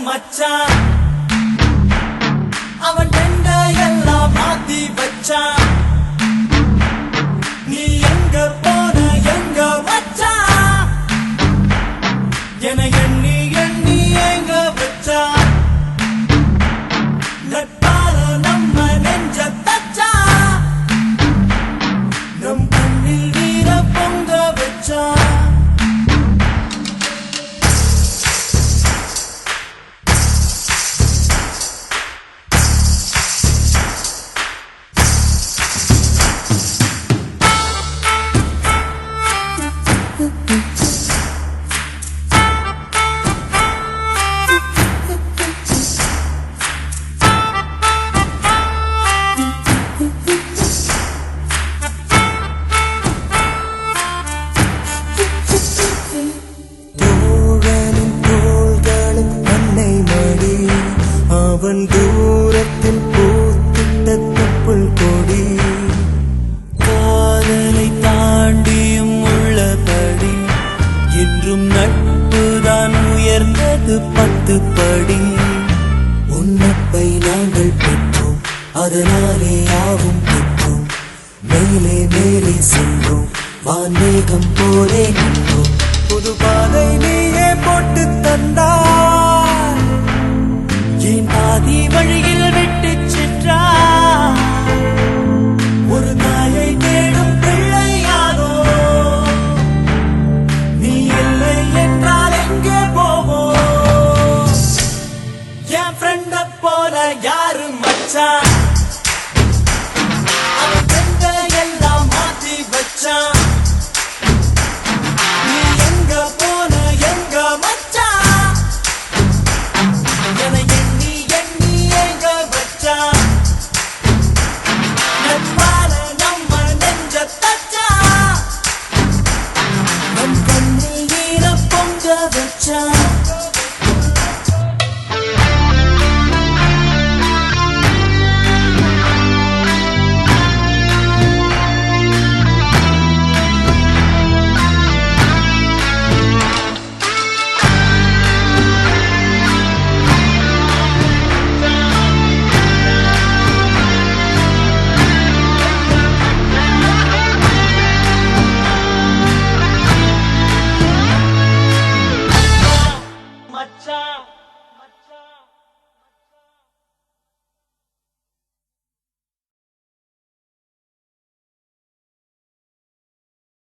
மச்சான் அவன் என்ன எல்லாம் மாத்தி வச்சான் நீ எங்க போன எங்க வச்சான் என எண்ணி எண்ணி எங்க வச்சான் நட்பால நம்ம நெஞ்ச தச்சான் நம் கண்ணில் வீர பொங்க வச்சான் அவன் தூரத்தில் பூத்திட்ட தொப்புள் கொடி காதலை தாண்டியும் உள்ளபடி என்றும் நட்புதான் உயர்ந்தது 10 படி உன்னப்பை நாங்கள் பெற்றோம் அதனாலே யாவும் பெற்றோம் மேலே மேலே சென்றோம் வான்மேகம் போலே நின்றோம் புது பாதை நீயே போட்டு தந்தாய் என் பாதி வழியில்